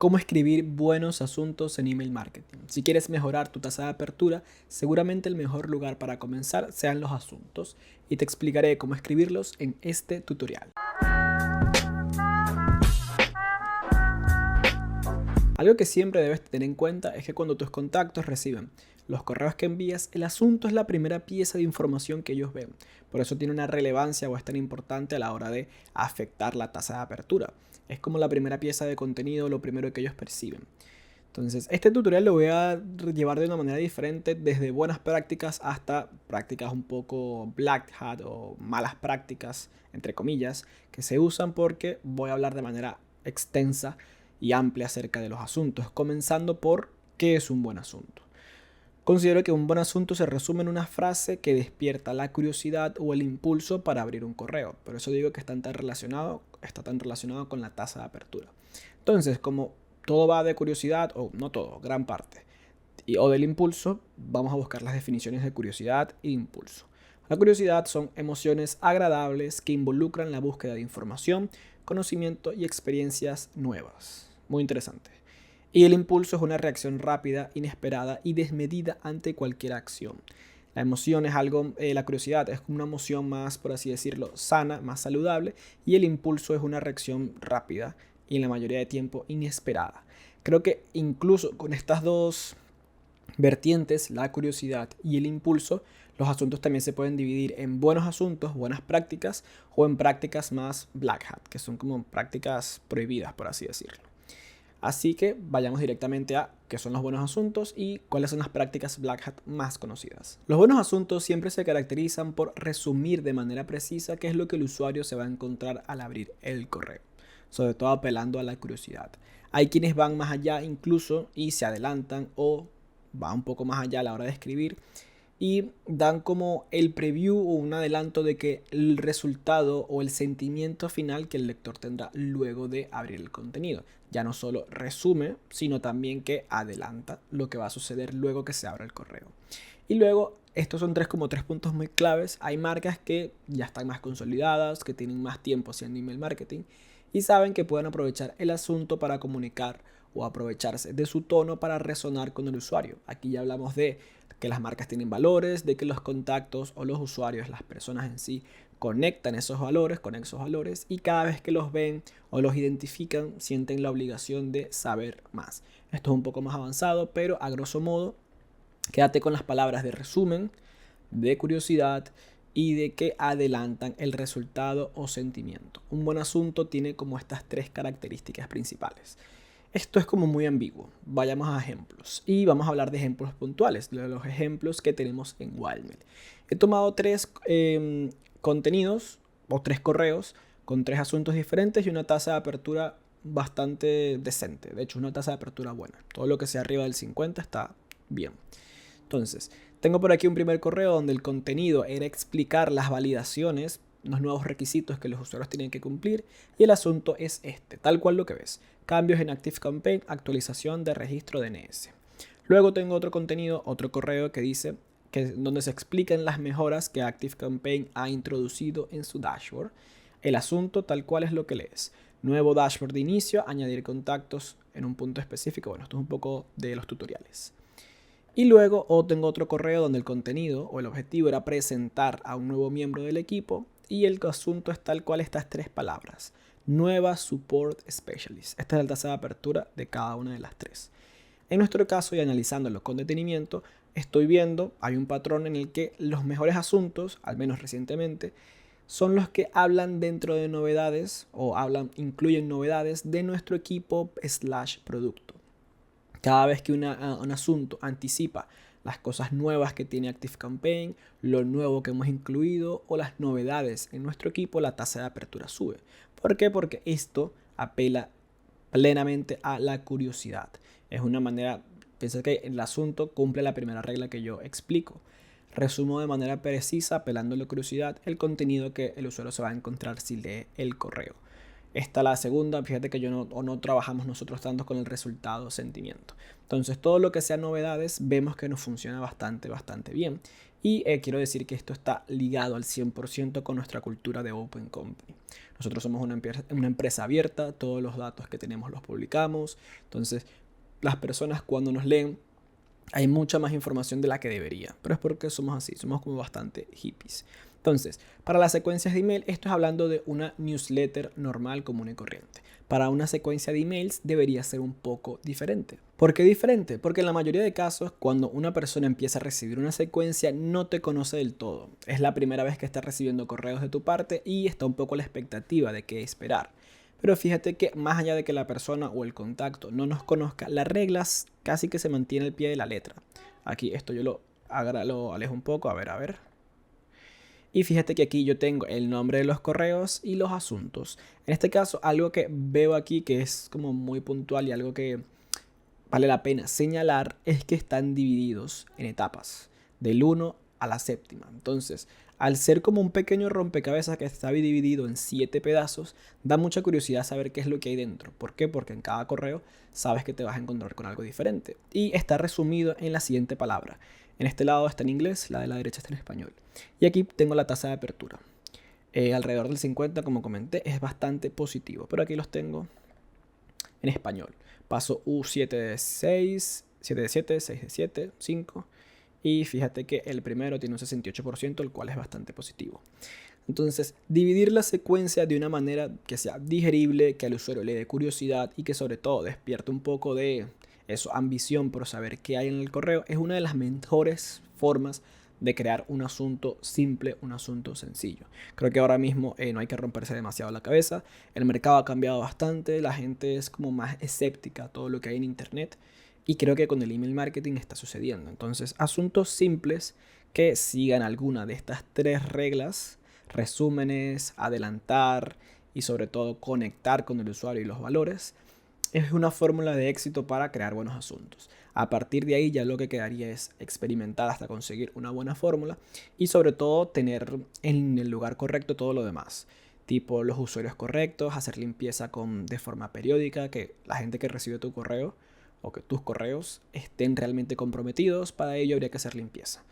Cómo escribir buenos asuntos en email marketing. Si quieres mejorar tu tasa de apertura, seguramente el mejor lugar para comenzar sean los asuntos y te explicaré cómo escribirlos en este tutorial. Algo que siempre debes tener en cuenta es que cuando tus contactos reciben los correos que envías, el asunto es la primera pieza de información que ellos ven. Por eso tiene una relevancia o es tan importante a la hora de afectar la tasa de apertura. Es como la primera pieza de contenido, lo primero que ellos perciben. Entonces, este tutorial lo voy a llevar de una manera diferente, desde buenas prácticas hasta prácticas un poco black hat o malas prácticas, entre comillas, que se usan porque voy a hablar de manera extensa y amplia acerca de los asuntos, comenzando por ¿qué es un buen asunto? Considero que un buen asunto se resume en una frase que despierta la curiosidad o el impulso para abrir un correo. Por eso digo que está tan relacionado con la tasa de apertura. Entonces, como todo va de curiosidad, o no todo, gran parte, o del impulso, vamos a buscar las definiciones de curiosidad e impulso. La curiosidad son emociones agradables que involucran la búsqueda de información, conocimiento y experiencias nuevas. Muy interesante. Y el impulso es una reacción rápida, inesperada y desmedida ante cualquier acción. La emoción es algo, la curiosidad es una emoción más, por así decirlo, sana, más saludable, y el impulso es una reacción rápida y en la mayoría de tiempo inesperada. Creo que incluso con estas dos vertientes, la curiosidad y el impulso, los asuntos también se pueden dividir en buenos asuntos, buenas prácticas, o en prácticas más black hat, que son como prácticas prohibidas, por así decirlo. Así que vayamos directamente a qué son los buenos asuntos y cuáles son las prácticas black hat más conocidas. Los buenos asuntos siempre se caracterizan por resumir de manera precisa qué es lo que el usuario se va a encontrar al abrir el correo, sobre todo apelando a la curiosidad. Hay quienes van más allá incluso y se adelantan o van un poco más allá a la hora de escribir y dan como el preview o un adelanto de que el resultado o el sentimiento final que el lector tendrá luego de abrir el contenido. Ya no solo resume, sino también que adelanta lo que va a suceder luego que se abra el correo. Y luego, estos son tres puntos muy claves. Hay marcas que ya están más consolidadas, que tienen más tiempo haciendo email marketing y saben que pueden aprovechar el asunto para comunicar o aprovecharse de su tono para resonar con el usuario. Aquí ya hablamos de que las marcas tienen valores, de que los contactos o los usuarios, las personas en sí, conectan esos valores con esos valores y cada vez que los ven o los identifican sienten la obligación de saber más. Esto es un poco más avanzado, pero a grosso modo quédate con las palabras de resumen, de curiosidad y de que adelantan el resultado o sentimiento. Un buen asunto tiene como estas tres características principales. Esto es como muy ambiguo. Vayamos a ejemplos. Y vamos a hablar de ejemplos puntuales, de los ejemplos que tenemos en Wildmail. He tomado tres contenidos o tres correos con tres asuntos diferentes y una tasa de apertura bastante decente. De hecho, una tasa de apertura buena. Todo lo que sea arriba del 50 está bien. Entonces, tengo por aquí un primer correo donde el contenido era explicar las validaciones, los nuevos requisitos que los usuarios tienen que cumplir, y el asunto es este, tal cual lo que ves. Cambios en ActiveCampaign, actualización de registro DNS. Luego tengo otro contenido, otro correo que dice donde se explican las mejoras que ActiveCampaign ha introducido en su dashboard. El asunto tal cual es lo que lees. Nuevo dashboard de inicio, añadir contactos en un punto específico. Bueno, esto es un poco de los tutoriales. Y luego tengo otro correo donde el contenido o el objetivo era presentar a un nuevo miembro del equipo y el asunto es tal cual estas tres palabras. Nueva Support Specialist. Esta es la tasa de apertura de cada una de las tres. En nuestro caso, y analizándolo con detenimiento, estoy viendo, hay un patrón en el que los mejores asuntos, al menos recientemente, son los que hablan dentro de novedades o incluyen novedades de nuestro equipo / producto. Cada vez que un asunto anticipa las cosas nuevas que tiene ActiveCampaign, lo nuevo que hemos incluido o las novedades en nuestro equipo, la tasa de apertura sube. ¿Por qué? Porque esto apela plenamente a la curiosidad. Es una manera, piensa que el asunto cumple la primera regla que yo explico. Resumo de manera precisa, apelando a la curiosidad, el contenido que el usuario se va a encontrar si lee el correo. Esta la segunda, fíjate que no trabajamos nosotros tanto con el resultado sentimiento. Entonces todo lo que sea novedades vemos que nos funciona bastante bien. Y quiero decir que esto está ligado al 100% con nuestra cultura de Open Company. Nosotros somos una empresa abierta, todos los datos que tenemos los publicamos. Entonces, las personas cuando nos leen, hay mucha más información de la que debería. Pero es porque somos así, somos como bastante hippies. Entonces, para las secuencias de email, esto es hablando de una newsletter normal, común y corriente. Para una secuencia de emails debería ser un poco diferente. ¿Por qué diferente? Porque en la mayoría de casos, cuando una persona empieza a recibir una secuencia, no te conoce del todo. Es la primera vez que está recibiendo correos de tu parte y está un poco la expectativa de qué esperar. Pero fíjate que más allá de que la persona o el contacto no nos conozca, las reglas casi que se mantiene al pie de la letra. Aquí esto yo lo alejo un poco, a ver. Y fíjate que aquí yo tengo el nombre de los correos y los asuntos. En este caso, algo que veo aquí que es como muy puntual y algo que vale la pena señalar es que están divididos en etapas, del 1 a la séptima. Entonces, al ser como un pequeño rompecabezas que está dividido en 7 pedazos, da mucha curiosidad saber qué es lo que hay dentro. ¿Por qué? Porque en cada correo sabes que te vas a encontrar con algo diferente. Y está resumido en la siguiente palabra. En este lado está en inglés, la de la derecha está en español. Y aquí tengo la tasa de apertura. Alrededor del 50, como comenté, es bastante positivo. Pero aquí los tengo en español. Paso U7 de 6, 7 de 7, 6 de 7, 5. Y fíjate que el primero tiene un 68%, el cual es bastante positivo. Entonces, dividir la secuencia de una manera que sea digerible, que al usuario le dé curiosidad y que sobre todo despierte un poco de eso, ambición por saber qué hay en el correo, es una de las mejores formas de crear un asunto simple, un asunto sencillo. Creo que ahora mismo no hay que romperse demasiado la cabeza. El mercado ha cambiado bastante, la gente es como más escéptica a todo lo que hay en internet. Y creo que con el email marketing está sucediendo. Entonces, asuntos simples que sigan alguna de estas 3 reglas, resúmenes, adelantar y sobre todo conectar con el usuario y los valores, es una fórmula de éxito para crear buenos asuntos. A partir de ahí ya lo que quedaría es experimentar hasta conseguir una buena fórmula y sobre todo tener en el lugar correcto todo lo demás. Tipo los usuarios correctos, hacer limpieza de forma periódica, que la gente que recibe tu correo o que tus correos estén realmente comprometidos. Para ello habría que hacer limpieza.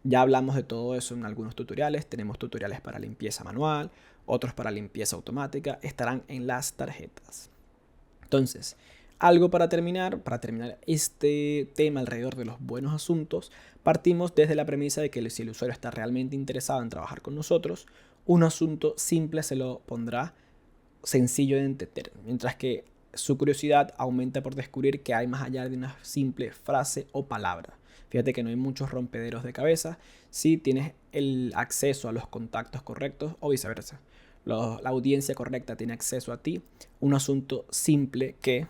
Ya hablamos de todo eso en algunos tutoriales. Tenemos tutoriales para limpieza manual, otros para limpieza automática. Estarán en las tarjetas. Entonces, algo para terminar este tema alrededor de los buenos asuntos, partimos desde la premisa de que si el usuario está realmente interesado en trabajar con nosotros, un asunto simple se lo pondrá sencillo de entender, mientras que su curiosidad aumenta por descubrir que hay más allá de una simple frase o palabra. Fíjate que no hay muchos rompederos de cabeza si tienes el acceso a los contactos correctos o viceversa. La audiencia correcta tiene acceso a ti. Un asunto simple que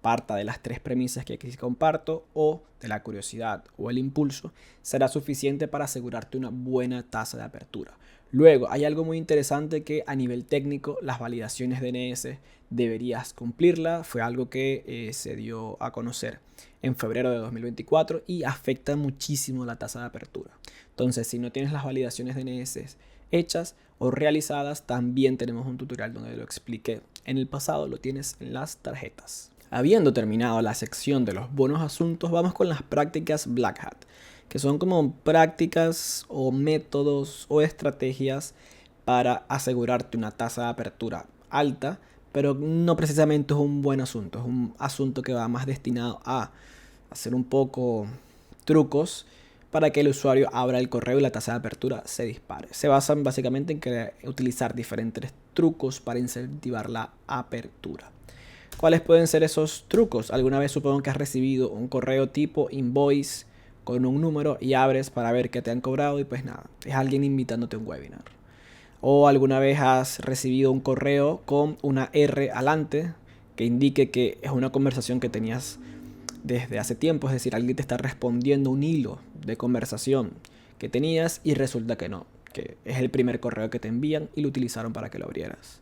parta de las 3 premisas que aquí comparto o de la curiosidad o el impulso será suficiente para asegurarte una buena tasa de apertura. Luego, hay algo muy interesante que a nivel técnico, las validaciones DNS deberías cumplirla. Fue algo que se dio a conocer en febrero de 2024 y afecta muchísimo la tasa de apertura. Entonces, si no tienes las validaciones DNS hechas o realizadas, también tenemos un tutorial donde lo expliqué en el pasado, lo tienes en las tarjetas. Habiendo terminado la sección de los buenos asuntos, vamos con las prácticas Black Hat, que son como prácticas o métodos o estrategias para asegurarte una tasa de apertura alta, pero no precisamente es un buen asunto, es un asunto que va más destinado a hacer un poco trucos para que el usuario abra el correo y la tasa de apertura se dispare. Se basan básicamente en utilizar diferentes trucos para incentivar la apertura. ¿Cuáles pueden ser esos trucos? Alguna vez supongo que has recibido un correo tipo invoice con un número y abres para ver qué te han cobrado y pues nada, es alguien invitándote a un webinar. O alguna vez has recibido un correo con una R adelante que indique que es una conversación que tenías desde hace tiempo, es decir, alguien te está respondiendo un hilo de conversación que tenías y resulta que no, que es el primer correo que te envían y lo utilizaron para que lo abrieras.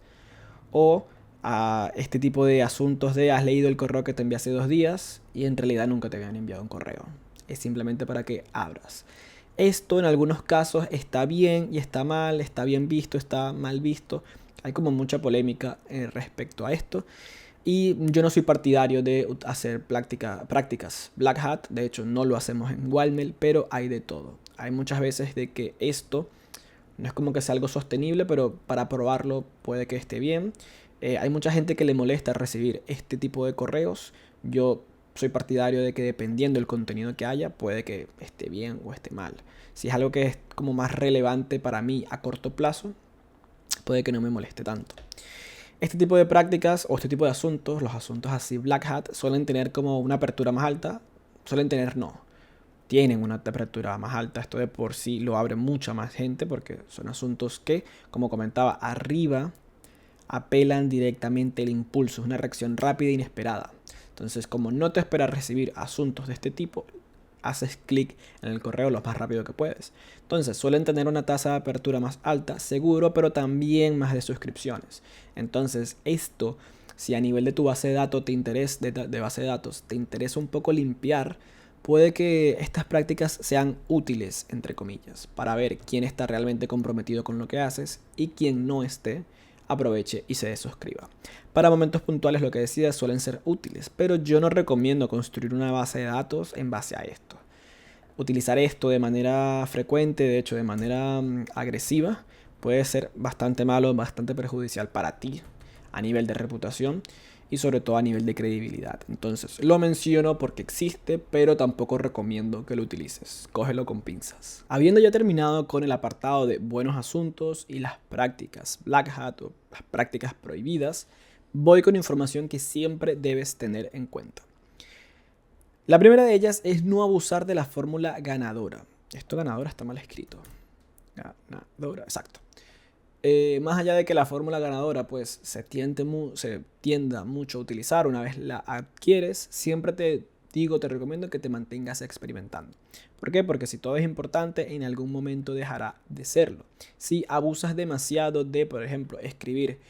O a este tipo de asuntos de has leído el correo que te envié hace 2 días y en realidad nunca te habían enviado un correo. Es simplemente para que abras. Esto en algunos casos está bien y está mal, está bien visto, está mal visto. Hay como mucha polémica respecto a esto. Y yo no soy partidario de hacer prácticas Black Hat. De hecho, no lo hacemos en Wildmail, pero hay de todo. Hay muchas veces de que esto no es como que sea algo sostenible, pero para probarlo puede que esté bien. Hay mucha gente que le molesta recibir este tipo de correos. Yo soy partidario de que dependiendo del contenido que haya, puede que esté bien o esté mal. Si es algo que es como más relevante para mí a corto plazo, puede que no me moleste tanto. Este tipo de prácticas o este tipo de asuntos, los asuntos así Black Hat, suelen tener como una apertura más alta. Tienen una apertura más alta. Esto de por sí lo abre mucha más gente porque son asuntos que, como comentaba, arriba apelan directamente el impulso. Es una reacción rápida e inesperada. Entonces, como no te esperas recibir asuntos de este tipo, haces clic en el correo lo más rápido que puedes. Entonces, suelen tener una tasa de apertura más alta, seguro, pero también más de suscripciones. Entonces, esto, si a nivel de tu base de datos te interesa, de base de datos, te interesa un poco limpiar, puede que estas prácticas sean útiles, entre comillas, para ver quién está realmente comprometido con lo que haces y quién no esté, aproveche y se desuscriba. Para momentos puntuales lo que decidas suelen ser útiles, pero yo no recomiendo construir una base de datos en base a esto. Utilizar esto de manera frecuente, de hecho de manera agresiva, puede ser bastante malo, bastante perjudicial para ti a nivel de reputación y sobre todo a nivel de credibilidad. Entonces lo menciono porque existe, pero tampoco recomiendo que lo utilices. Cógelo con pinzas. Habiendo ya terminado con el apartado de buenos asuntos y las prácticas Black Hat o las prácticas prohibidas, voy con información que siempre debes tener en cuenta. La primera de ellas es no abusar de la fórmula ganadora. Esto ganadora está mal escrito. Ganadora, exacto. Más allá de que la fórmula ganadora pues se tienda mucho a utilizar una vez la adquieres, siempre te recomiendo que te mantengas experimentando. ¿Por qué? Porque si todo es importante, en algún momento dejará de serlo. Si abusas demasiado de, por ejemplo, escribir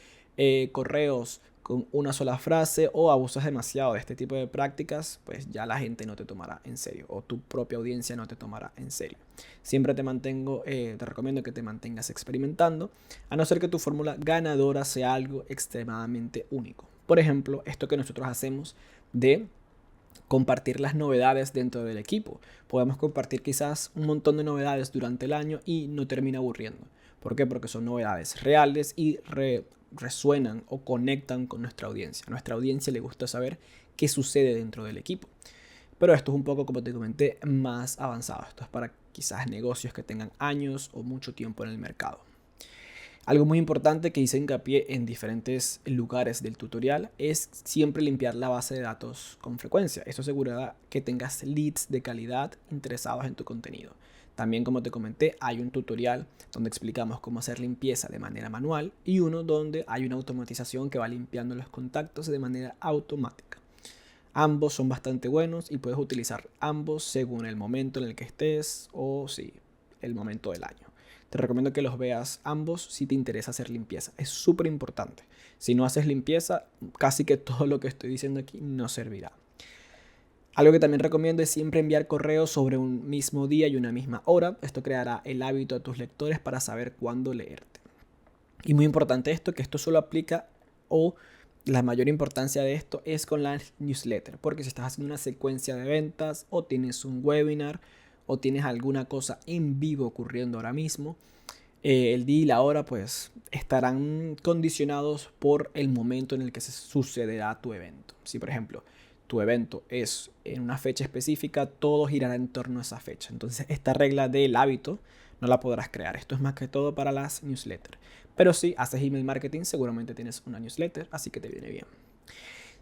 correos con una sola frase o abusas demasiado de este tipo de prácticas, pues ya la gente no te tomará en serio o tu propia audiencia no te tomará en serio. Siempre te recomiendo que te mantengas experimentando, a no ser que tu fórmula ganadora sea algo extremadamente único. Por ejemplo, esto que nosotros hacemos de compartir las novedades dentro del equipo. Podemos compartir quizás un montón de novedades durante el año y no termina aburriendo. ¿Por qué? Porque son novedades reales y resuenan o conectan con nuestra audiencia. A nuestra audiencia le gusta saber qué sucede dentro del equipo. Pero esto es un poco, como te comenté, más avanzado. Esto es para quizás negocios que tengan años o mucho tiempo en el mercado. Algo muy importante que hice hincapié en diferentes lugares del tutorial es siempre limpiar la base de datos con frecuencia. Esto asegurará que tengas leads de calidad interesados en tu contenido. También, como te comenté, hay un tutorial donde explicamos cómo hacer limpieza de manera manual y uno donde hay una automatización que va limpiando los contactos de manera automática. Ambos son bastante buenos y puedes utilizar ambos según el momento en el que estés o el momento del año. Te recomiendo que los veas ambos si te interesa hacer limpieza. Es súper importante. Si no haces limpieza, casi que todo lo que estoy diciendo aquí no servirá. Algo que también recomiendo es siempre enviar correos sobre un mismo día y una misma hora. Esto creará el hábito a tus lectores para saber cuándo leerte. Y muy importante que esto solo aplica la mayor importancia de esto es con la newsletter. Porque si estás haciendo una secuencia de ventas o tienes un webinar o tienes alguna cosa en vivo ocurriendo ahora mismo, el día y la hora pues estarán condicionados por el momento en el que se sucederá tu evento. Si por ejemplo tu evento es en una fecha específica, todo girará en torno a esa fecha. Entonces esta regla del hábito no la podrás crear. Esto es más que todo para las newsletters. Pero si haces email marketing, seguramente tienes una newsletter, así que te viene bien.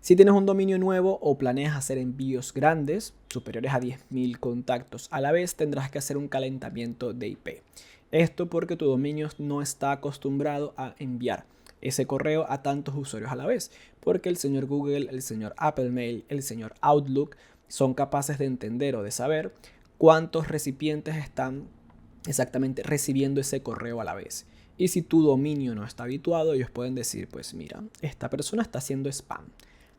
Si tienes un dominio nuevo o planeas hacer envíos grandes, superiores a 10.000 contactos a la vez, tendrás que hacer un calentamiento de IP. Esto porque tu dominio no está acostumbrado a enviar ese correo a tantos usuarios a la vez, porque el señor Google, el señor Apple Mail, el señor Outlook son capaces de entender o de saber cuántos recipientes están exactamente recibiendo ese correo a la vez. Y si tu dominio no está habituado, ellos pueden decir, pues mira, esta persona está haciendo spam.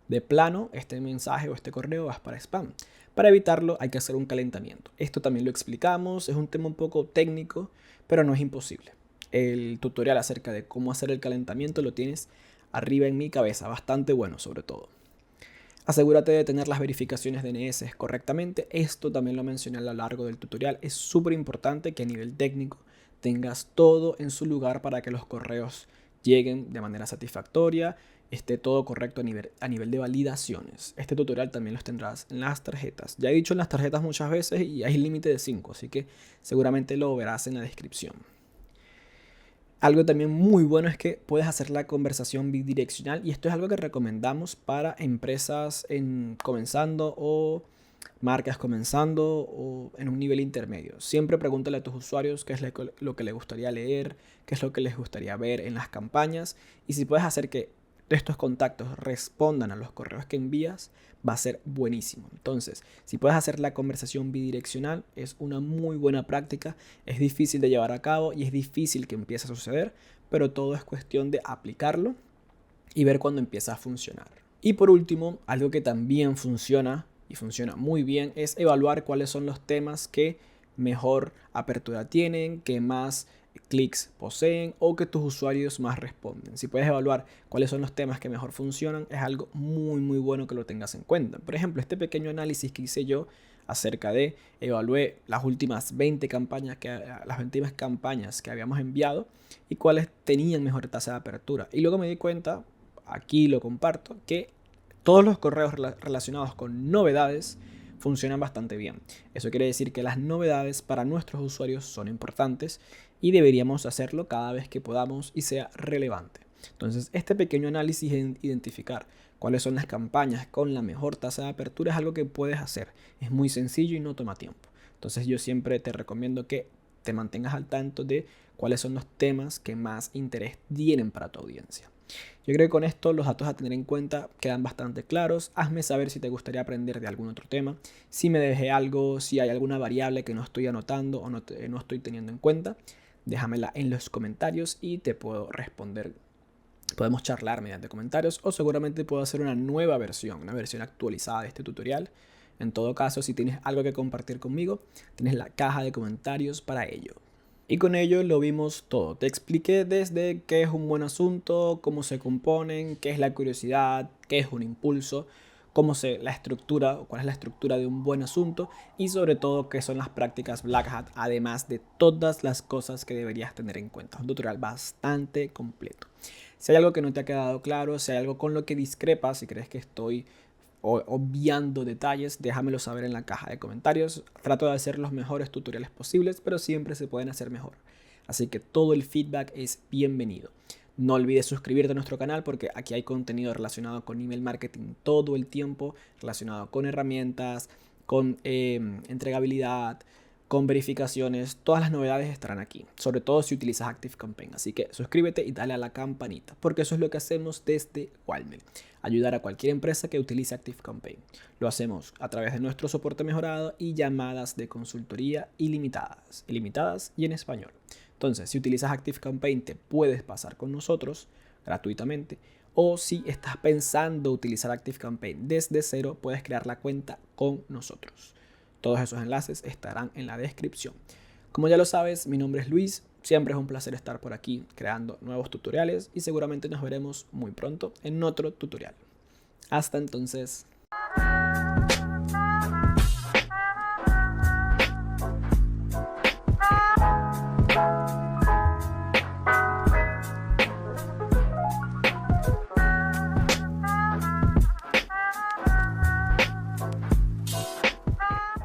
De plano, este mensaje o este correo va para spam. Para evitarlo hay que hacer un calentamiento. Esto también lo explicamos, es un tema un poco técnico, pero no es imposible. El tutorial acerca de cómo hacer el calentamiento lo tienes arriba en mi cabeza, bastante bueno sobre todo. Asegúrate de tener las verificaciones DNS correctamente. Esto también lo mencioné a lo largo del tutorial. Es súper importante que a nivel técnico tengas todo en su lugar para que los correos lleguen de manera satisfactoria, esté todo correcto a nivel de validaciones. Este tutorial también los tendrás en las tarjetas. Ya he dicho en las tarjetas muchas veces y hay límite de 5, así que seguramente lo verás en la descripción. Algo también muy bueno es que puedes hacer la conversación bidireccional y esto es algo que recomendamos para empresas comenzando o marcas comenzando o en un nivel intermedio. Siempre pregúntale a tus usuarios qué es lo que les gustaría leer, qué es lo que les gustaría ver en las campañas y si puedes hacer que estos contactos respondan a los correos que envías, va a ser buenísimo. Entonces, si puedes hacer la conversación bidireccional, es una muy buena práctica. Es difícil de llevar a cabo y es difícil que empiece a suceder, pero todo es cuestión de aplicarlo y ver cuándo empieza a funcionar. Y por último, algo que también funciona y funciona muy bien es evaluar cuáles son los temas que mejor apertura tienen, que más clics poseen o que tus usuarios más responden. Si puedes evaluar cuáles son los temas que mejor funcionan, es algo muy bueno que lo tengas en cuenta. Por ejemplo, este pequeño análisis que hice yo acerca de evalué las últimas 20 campañas que habíamos enviado y cuáles tenían mejor tasa de apertura. Y luego me di cuenta, aquí lo comparto, que todos los correos relacionados con novedades funcionan bastante bien. Eso quiere decir que las novedades para nuestros usuarios son importantes y deberíamos hacerlo cada vez que podamos y sea relevante. Entonces, este pequeño análisis en identificar cuáles son las campañas con la mejor tasa de apertura es algo que puedes hacer. Es muy sencillo y no toma tiempo. Entonces, yo siempre te recomiendo que te mantengas al tanto de cuáles son los temas que más interés tienen para tu audiencia. Yo creo que con esto los datos a tener en cuenta quedan bastante claros. Hazme saber si te gustaría aprender de algún otro tema, si me dejé algo, si hay alguna variable que no estoy anotando o no estoy teniendo en cuenta. Déjamela en los comentarios y te puedo responder. Podemos charlar mediante comentarios o seguramente puedo hacer una nueva versión, una versión actualizada de este tutorial. En todo caso, si tienes algo que compartir conmigo, tienes la caja de comentarios para ello. Y con ello lo vimos todo. Te expliqué desde qué es un buen asunto, cómo se componen, qué es la curiosidad, qué es un impulso, la estructura o cuál es la estructura de un buen asunto y sobre todo qué son las prácticas Black Hat, además de todas las cosas que deberías tener en cuenta. Un tutorial bastante completo. Si hay algo que no te ha quedado claro, si hay algo con lo que discrepas, si crees que estoy obviando detalles, déjamelo saber en la caja de comentarios. Trato de hacer los mejores tutoriales posibles, pero siempre se pueden hacer mejor. Así que todo el feedback es bienvenido. No olvides suscribirte a nuestro canal porque aquí hay contenido relacionado con email marketing todo el tiempo, relacionado con herramientas, con entregabilidad, con verificaciones. Todas las novedades estarán aquí, sobre todo si utilizas ActiveCampaign. Así que suscríbete y dale a la campanita, porque eso es lo que hacemos desde Walmart. Ayudar a cualquier empresa que utilice ActiveCampaign. Lo hacemos a través de nuestro soporte mejorado y llamadas de consultoría ilimitadas y en español. Entonces, si utilizas ActiveCampaign, te puedes pasar con nosotros gratuitamente. O si estás pensando utilizar ActiveCampaign desde cero, puedes crear la cuenta con nosotros. Todos esos enlaces estarán en la descripción. Como ya lo sabes, mi nombre es Luis. Siempre es un placer estar por aquí creando nuevos tutoriales y seguramente nos veremos muy pronto en otro tutorial. Hasta entonces.